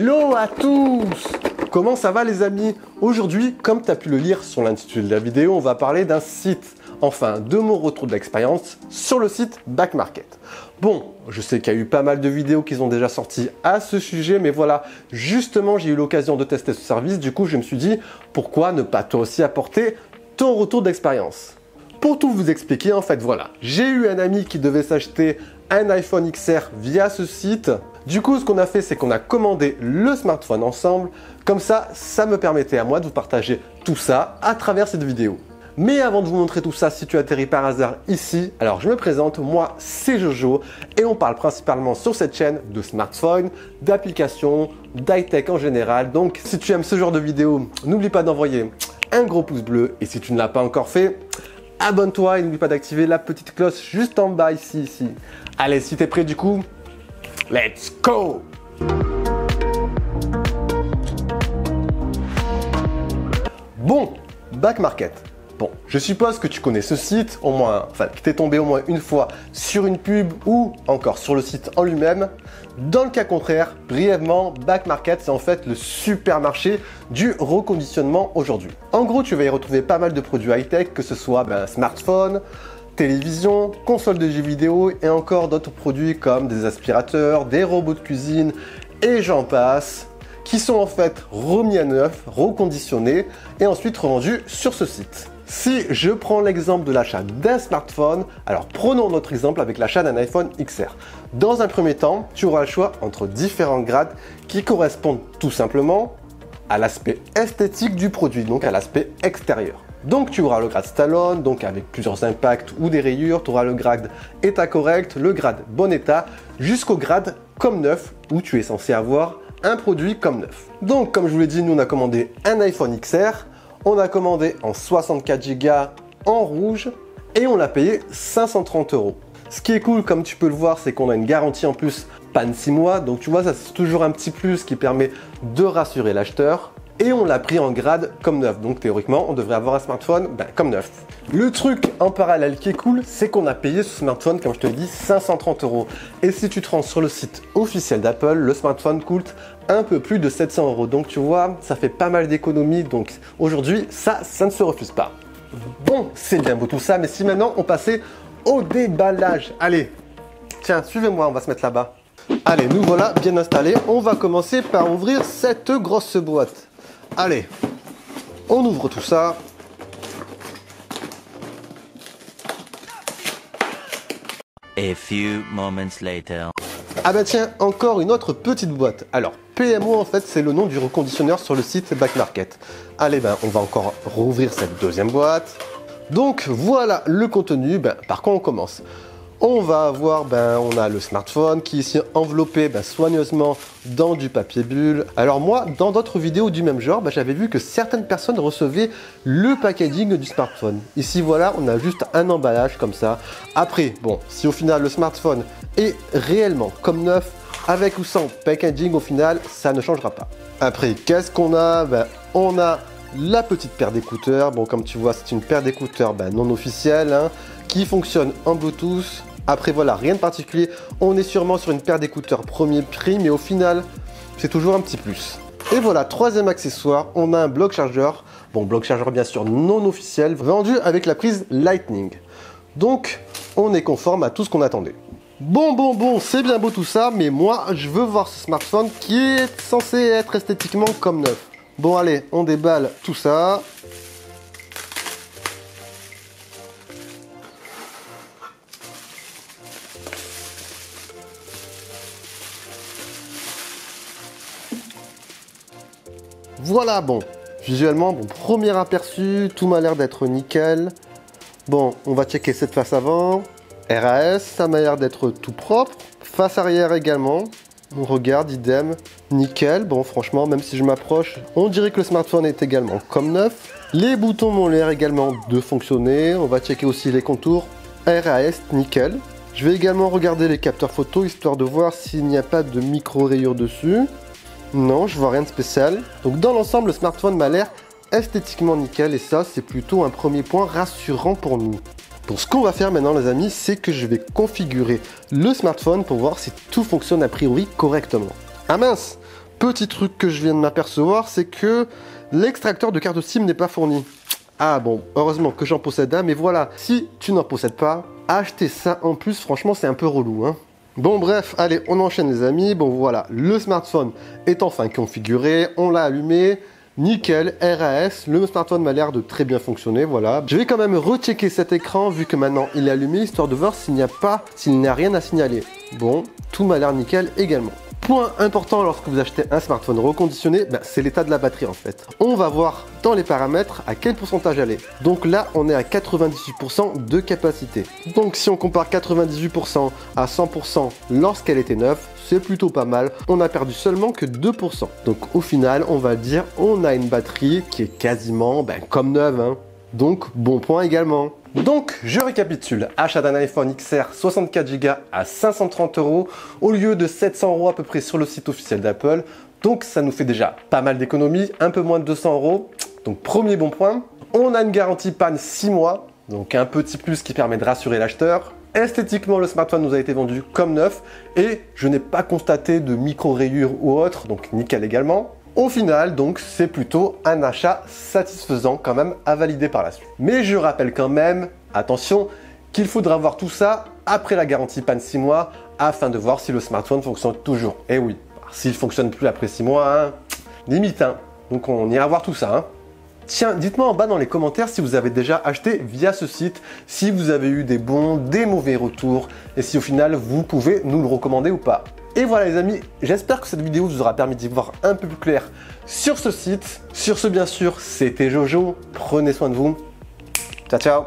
Hello à tous! Comment ça va les amis? Aujourd'hui, comme tu as pu le lire sur l'intitulé de la vidéo, on va parler d'un site, enfin de mon retour d'expérience sur le site Back Market. Bon, je sais qu'il y a eu pas mal de vidéos qui sont déjà sorties à ce sujet, mais voilà, justement j'ai eu l'occasion de tester ce service, du coup je me suis dit, pourquoi ne pas toi aussi apporter ton retour d'expérience? Pour tout vous expliquer, en fait voilà, j'ai eu un ami qui devait s'acheter un iPhone XR via ce site. Du coup, ce qu'on a fait, c'est qu'on a commandé le smartphone ensemble. Comme ça, ça me permettait à moi de vous partager tout ça à travers cette vidéo. Mais avant de vous montrer tout ça, si tu atterris par hasard ici, alors je me présente, moi c'est Jojo et on parle principalement sur cette chaîne de smartphones, d'applications, d'high-tech en général. Donc si tu aimes ce genre de vidéo, n'oublie pas d'envoyer un gros pouce bleu et si tu ne l'as pas encore fait, abonne-toi et n'oublie pas d'activer la petite cloche juste en bas ici. Allez, si tu es prêt du coup, let's go! Bon, Back Market. Bon, je suppose que tu connais ce site, au moins, enfin, que tu es tombé au moins une fois sur une pub ou encore sur le site en lui-même. Dans le cas contraire, brièvement, Back Market, c'est en fait le supermarché du reconditionnement aujourd'hui. En gros, tu vas y retrouver pas mal de produits high-tech, que ce soit smartphone, télévision, console de jeux vidéo et encore d'autres produits comme des aspirateurs, des robots de cuisine et j'en passe, qui sont en fait remis à neuf, reconditionnés et ensuite revendus sur ce site. Si je prends l'exemple de l'achat d'un smartphone, alors prenons notre exemple avec l'achat d'un iPhone XR. Dans un premier temps, tu auras le choix entre différents grades qui correspondent tout simplement à l'aspect esthétique du produit, donc à l'aspect extérieur. Donc tu auras le grade Stallone, donc avec plusieurs impacts ou des rayures, tu auras le grade état correct, le grade bon état, jusqu'au grade comme neuf, où tu es censé avoir un produit comme neuf. Donc comme je vous l'ai dit, nous on a commandé un iPhone XR, on a commandé en 64 Go en rouge et on l'a payé 530 €. Ce qui est cool, comme tu peux le voir, c'est qu'on a une garantie en plus panne 6 mois, donc tu vois, ça c'est toujours un petit plus qui permet de rassurer l'acheteur. Et on l'a pris en grade comme neuf, donc théoriquement on devrait avoir un smartphone comme neuf. Le truc en parallèle qui est cool, c'est qu'on a payé ce smartphone, comme je te l'ai dit, 530 €. Et si tu te rends sur le site officiel d'Apple, le smartphone coûte un peu plus de 700 €. Donc tu vois, ça fait pas mal d'économies, donc aujourd'hui ça ne se refuse pas. Bon, c'est bien beau tout ça, mais si maintenant on passait au déballage. Allez, tiens, suivez-moi, on va se mettre là-bas. Allez, nous voilà bien installés, on va commencer par ouvrir cette grosse boîte. Allez, on ouvre tout ça. A few moments later. Ah bah tiens, encore une autre petite boîte. Alors, PMO en fait, c'est le nom du reconditionneur sur le site Back Market. Allez, on va encore rouvrir cette deuxième boîte. Donc voilà le contenu. Par quoi on commence? On va avoir, on a le smartphone qui est ici enveloppé soigneusement dans du papier bulle. Alors moi, dans d'autres vidéos du même genre, j'avais vu que certaines personnes recevaient le packaging du smartphone. Ici, voilà, on a juste un emballage comme ça. Après, bon, si au final le smartphone est réellement comme neuf, avec ou sans packaging, au final, ça ne changera pas. Après, qu'est-ce qu'on a? On a la petite paire d'écouteurs. Bon, comme tu vois, c'est une paire d'écouteurs non officielle, qui fonctionne en Bluetooth. Après voilà, rien de particulier, on est sûrement sur une paire d'écouteurs premier prix, mais au final, c'est toujours un petit plus. Et voilà, troisième accessoire, on a un bloc chargeur. Bon, bloc chargeur bien sûr non officiel, vendu avec la prise Lightning. Donc, on est conforme à tout ce qu'on attendait. Bon, c'est bien beau tout ça, mais moi, je veux voir ce smartphone qui est censé être esthétiquement comme neuf. Bon, allez, on déballe tout ça. Voilà, bon, visuellement, premier aperçu, tout m'a l'air d'être nickel. Bon, on va checker cette face avant. RAS, ça m'a l'air d'être tout propre. Face arrière également. On regarde, idem, nickel. Bon, franchement, même si je m'approche, on dirait que le smartphone est également comme neuf. Les boutons m'ont l'air également de fonctionner. On va checker aussi les contours. RAS, nickel. Je vais également regarder les capteurs photo, histoire de voir s'il n'y a pas de micro-rayures dessus. Non, je vois rien de spécial. Donc dans l'ensemble, le smartphone m'a l'air esthétiquement nickel et ça, c'est plutôt un premier point rassurant pour nous. Donc ce qu'on va faire maintenant les amis, c'est que je vais configurer le smartphone pour voir si tout fonctionne a priori correctement. Ah mince, Petit truc que je viens de m'apercevoir, c'est que l'extracteur de carte SIM n'est pas fourni. Ah bon, heureusement que j'en possède un, mais voilà, si tu n'en possèdes pas, acheter ça en plus, franchement, c'est un peu relou, hein. Bon bref, allez, on enchaîne les amis. Bon voilà, le smartphone est enfin configuré, on l'a allumé. Nickel, RAS, le smartphone m'a l'air de très bien fonctionner, voilà. Je vais quand même rechecker cet écran vu que maintenant il est allumé, histoire de voir s'il n'y a rien à signaler. Bon, tout m'a l'air nickel également. Point important lorsque vous achetez un smartphone reconditionné, c'est l'état de la batterie en fait. On va voir dans les paramètres à quel pourcentage elle est. Donc là, on est à 98% de capacité. Donc si on compare 98% à 100% lorsqu'elle était neuve, c'est plutôt pas mal. On a perdu seulement que 2%. Donc au final, on va dire, on a une batterie qui est quasiment comme neuve, hein. Donc bon point également. Donc, je récapitule, achat d'un iPhone XR 64 Go à 530 € au lieu de 700 € à peu près sur le site officiel d'Apple. Donc, ça nous fait déjà pas mal d'économies, un peu moins de 200 €. Donc, premier bon point. On a une garantie panne 6 mois, donc un petit plus qui permet de rassurer l'acheteur. Esthétiquement, le smartphone nous a été vendu comme neuf et je n'ai pas constaté de micro-rayures ou autre, donc nickel également. Au final, donc, c'est plutôt un achat satisfaisant quand même à valider par la suite. Mais je rappelle quand même, attention, qu'il faudra voir tout ça après la garantie panne 6 mois afin de voir si le smartphone fonctionne toujours. Et oui, s'il ne fonctionne plus après 6 mois, hein, limite, hein. Donc on ira voir tout ça, hein. Tiens, dites-moi en bas dans les commentaires si vous avez déjà acheté via ce site, si vous avez eu des bons, des mauvais retours, et si au final vous pouvez nous le recommander ou pas. Et voilà les amis, j'espère que cette vidéo vous aura permis d'y voir un peu plus clair sur ce site. Sur ce bien sûr, c'était Jojo, prenez soin de vous, ciao ciao.